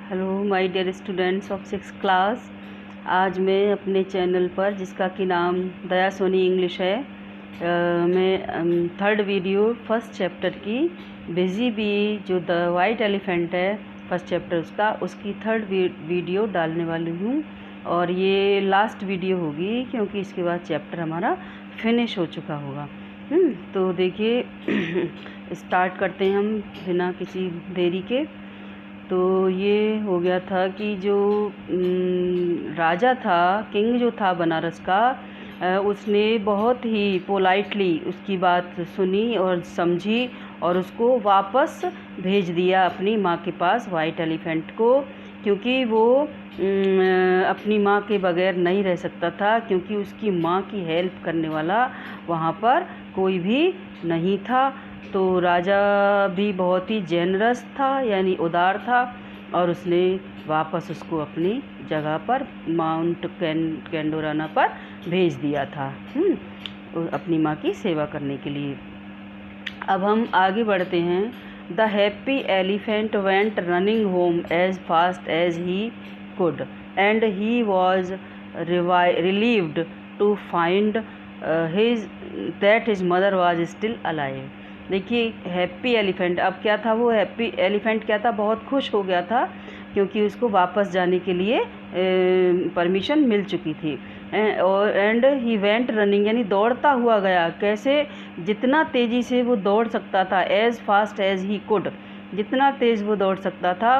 Hello my dear students of 6th class. आज मैं अपने चैनल पर, जिसका कि नाम दया सोनी इंग्लिश है, मैं थर्ड वीडियो फर्स्ट चैप्टर की बिजी बी, जो द वाइट एलिफेंट है फर्स्ट चैप्टर उसकी थर्ड वीडियो डालने वाली हूँ। और ये लास्ट वीडियो होगी क्योंकि इसके बाद चैप्टर हमारा फिनिश हो चुका होगा। तो देखिए स्टार्ट करते हैं हम बिना किसी देरी के। तो ये हो गया था कि जो राजा था, किंग जो था बनारस का, उसने बहुत ही पोलाइटली उसकी बात सुनी और समझी और उसको वापस भेज दिया अपनी माँ के पास, वाइट एलिफेंट को, क्योंकि वो अपनी माँ के बगैर नहीं रह सकता था, क्योंकि उसकी माँ की हेल्प करने वाला वहाँ पर कोई भी नहीं था। तो राजा भी बहुत ही जेनरस था, यानी उदार था, और उसने वापस उसको अपनी जगह पर माउंट कैंडोराना पर भेज दिया था अपनी माँ की सेवा करने के लिए। अब हम आगे बढ़ते हैं। The happy elephant went running home as fast as he could and he was relieved to find his mother was still alive. देखिए हैप्पी एलिफेंट, अब क्या था, वो हैप्पी एलिफेंट क्या था, बहुत खुश हो गया था क्योंकि उसको वापस जाने के लिए परमिशन मिल चुकी थी। और एंड ही वेंट रनिंग, यानी दौड़ता हुआ गया। कैसे? जितना तेज़ी से वो दौड़ सकता था, as fast as he could, जितना तेज़ वो दौड़ सकता था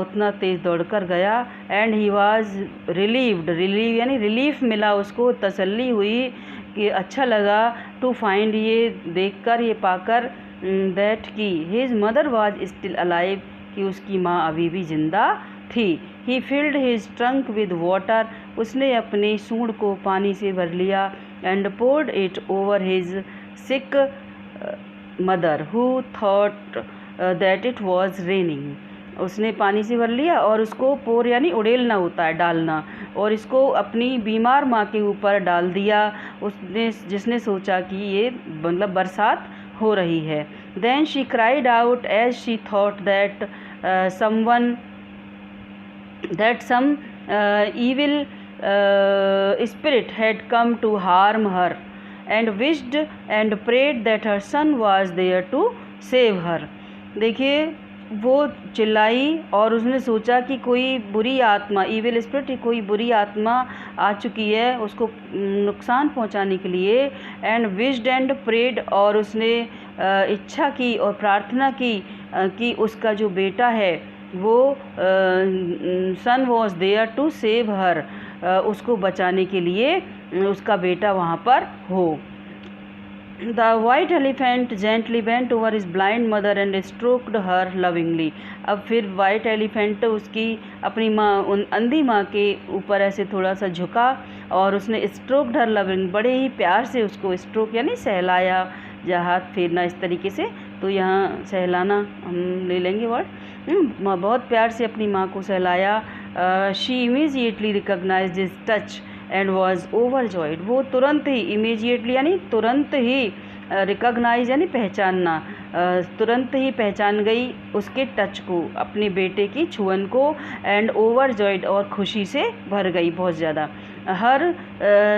उतना तेज़ दौड़कर गया। एंड ही वाज रिलीव यानी रिलीफ मिला उसको, तसल्ली हुई कि अच्छा लगा, टू फाइंड, ये देखकर, ये पाकर, दैट कि his mother was still alive, कि उसकी माँ अभी भी ज़िंदा थी। He filled his trunk with water, उसने अपने सूंड को पानी से भर लिया। And poured it over his sick mother who thought that it was raining, उसने पानी से भर लिया और उसको पोर यानी उड़ेलना होता है, डालना, और इसको अपनी बीमार माँ के ऊपर डाल दिया उसने, जिसने सोचा कि ये मतलब बरसात हो रही है। Then she cried out as she thought that some evil spirit had come to harm her and wished and prayed that her son was there to save her। देखिए वो चिल्लाई और उसने सोचा कि कोई बुरी आत्मा, इविल स्पिरिट, कोई बुरी आत्मा आ चुकी है उसको नुकसान पहुंचाने के लिए। एंड विश्ड एंड प्रेड, और उसने इच्छा की और प्रार्थना की कि उसका जो बेटा है वो son was there to save her, उसको बचाने के लिए उसका बेटा वहाँ पर हो। The white elephant gently bent over his blind mother and stroked her lovingly. अब फिर वाइट एलिफेंट उसकी अपनी माँ, उन अंधी माँ के ऊपर ऐसे थोड़ा सा झुका और उसने स्ट्रोक्ड हर लविंग, बड़े ही प्यार से उसको स्ट्रोक यानी सहलाया, या हाथ फेरना इस तरीके से। तो यहाँ सहलाना हम ले लेंगे वर्ड। बहुत प्यार से अपनी माँ को सहलाया। She immediately recognised his touch and was overjoyed, वो तुरंत ही, इमीजिएटली यानी तुरंत ही, रिकग्नाइज यानी पहचानना, तुरंत ही पहचान गई उसके टच को, अपने बेटे की छुअन को। एंड ओवरजॉयड, और खुशी से भर गई बहुत ज़्यादा। Her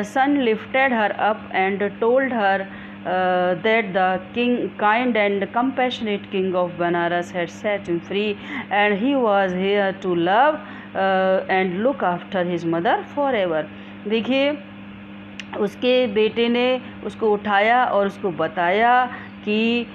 son lifted her up and told her that the kind and compassionate king of Banaras had set him free and he was here to love and look after his mother forever। देखिए उसके बेटे ने उसको उठाया और उसको बताया कि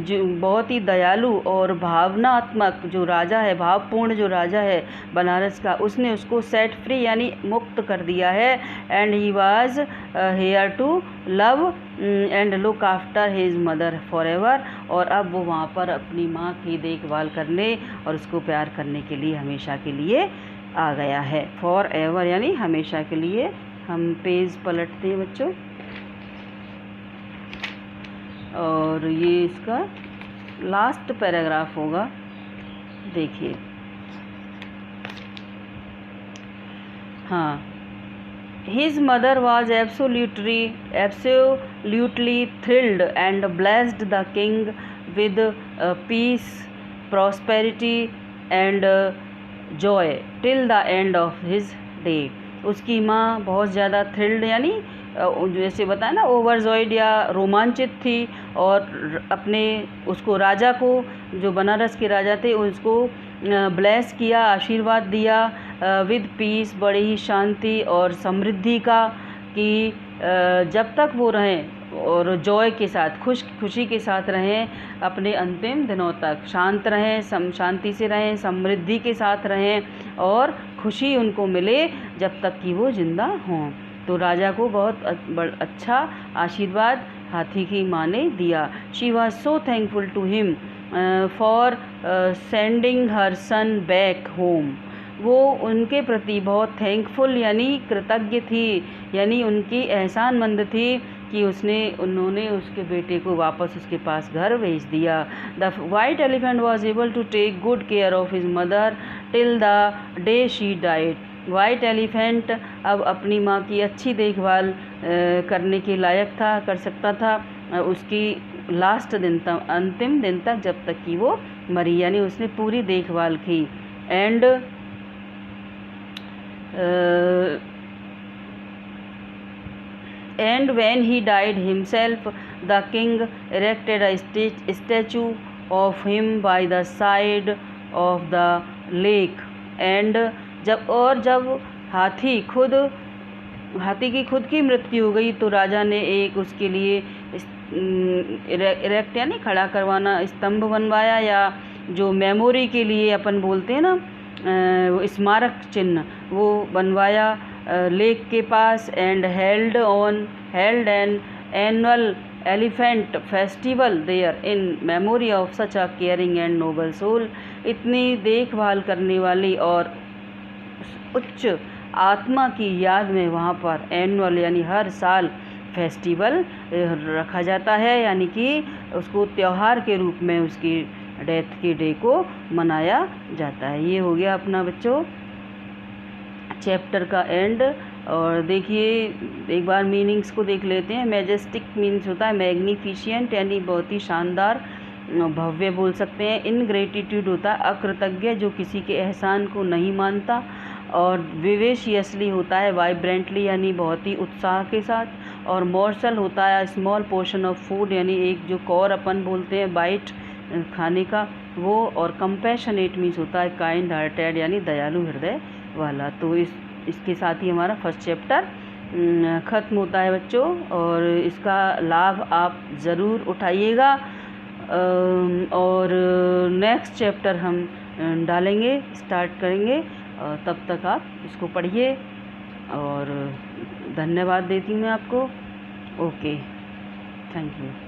जो बहुत ही दयालु और भावनात्मक जो राजा है, भावपूर्ण जो राजा है बनारस का, उसने उसको सेट फ्री यानी मुक्त कर दिया है। And he was here to love and look after his mother for ever, और अब वो वहाँ पर अपनी माँ की देखभाल करने और उसको प्यार करने के लिए हमेशा के लिए आ गया है। फॉर एवर यानी हमेशा के लिए। हम पेज पलटते हैं बच्चों, और ये इसका लास्ट पैराग्राफ होगा। देखिए, हाँ, his mother was absolutely thrilled and blessed the king with peace, prosperity and Joy till the end of his day. उसकी माँ बहुत ज़्यादा थ्रिल्ड यानी जैसे बताया ना ओवरजॉयड या रोमांचित थी, और अपने उसको राजा को, जो बनारस के राजा थे, उसको ब्लेस किया, आशीर्वाद दिया विद पीस, बड़ी ही शांति और समृद्धि का, कि जब तक वो रहें और जॉय के साथ, खुशी के साथ रहें, अपने अंतिम दिनों तक शांत रहें, शांति से रहें, समृद्धि के साथ रहें और खुशी उनको मिले जब तक कि वो जिंदा हों। तो राजा को बहुत अच्छा आशीर्वाद हाथी की माँ ने दिया। She was so thankful to him for sending her son back home. वो उनके प्रति बहुत थैंकफुल यानी कृतज्ञ थी, यानी उनकी एहसानमंद थी कि उन्होंने उसके बेटे को वापस उसके पास घर भेज दिया। The white elephant was able to take good care of his mother till the day she died. White elephant अब अपनी माँ की अच्छी देखभाल करने के लायक था, कर सकता था उसकी लास्ट दिन तक, अंतिम दिन तक, जब तक कि वो मरी, यानी उसने पूरी देखभाल की। And And when he died himself, the king erected a statue of him by the side of the lake. And जब हाथी की खुद की मृत्यु हो गई, तो राजा ने एक उसके लिए इरेक्ट यानी खड़ा करवाना स्तंभ बनवाया, या जो मेमोरी के लिए अपन बोलते हैं ना, स्मारक चिन्ह, वो बनवाया लेक के पास। And held an annual elephant festival there in memory of such a caring and noble soul. इतनी देखभाल करने वाली और उच्च आत्मा की याद में वहाँ पर एनुअल यानी हर साल फेस्टिवल रखा जाता है, यानी कि उसको त्यौहार के रूप में उसकी डेथ के डे को मनाया जाता है। ये हो गया अपना बच्चों चैप्टर का एंड। और देखिए एक बार मीनिंग्स को देख लेते हैं। मैजेस्टिक मीन्स होता है मैग्निफिशिएंट यानी बहुत ही शानदार, भव्य बोल सकते हैं। इनग्रेटिट्यूड होता है अकृतज्ञ, जो किसी के एहसान को नहीं मानता। और विवेशियसली होता है वाइब्रेंटली यानी बहुत ही उत्साह के साथ। और मॉर्सल होता है स्मॉल पोर्शन ऑफ फूड यानी एक जो कौर अपन बोलते हैं बाइट खाने का वो। और कंपैशनेट मीन्स होता है काइंड हार्टेड यानी दयालु हृदय वाला। तो इसके साथ ही हमारा फर्स्ट चैप्टर ख़त्म होता है बच्चों, और इसका लाभ आप ज़रूर उठाइएगा। और नेक्स्ट चैप्टर हम डालेंगे, स्टार्ट करेंगे, और तब तक आप इसको पढ़िए। और धन्यवाद देती हूँ मैं आपको। Okay, thank you.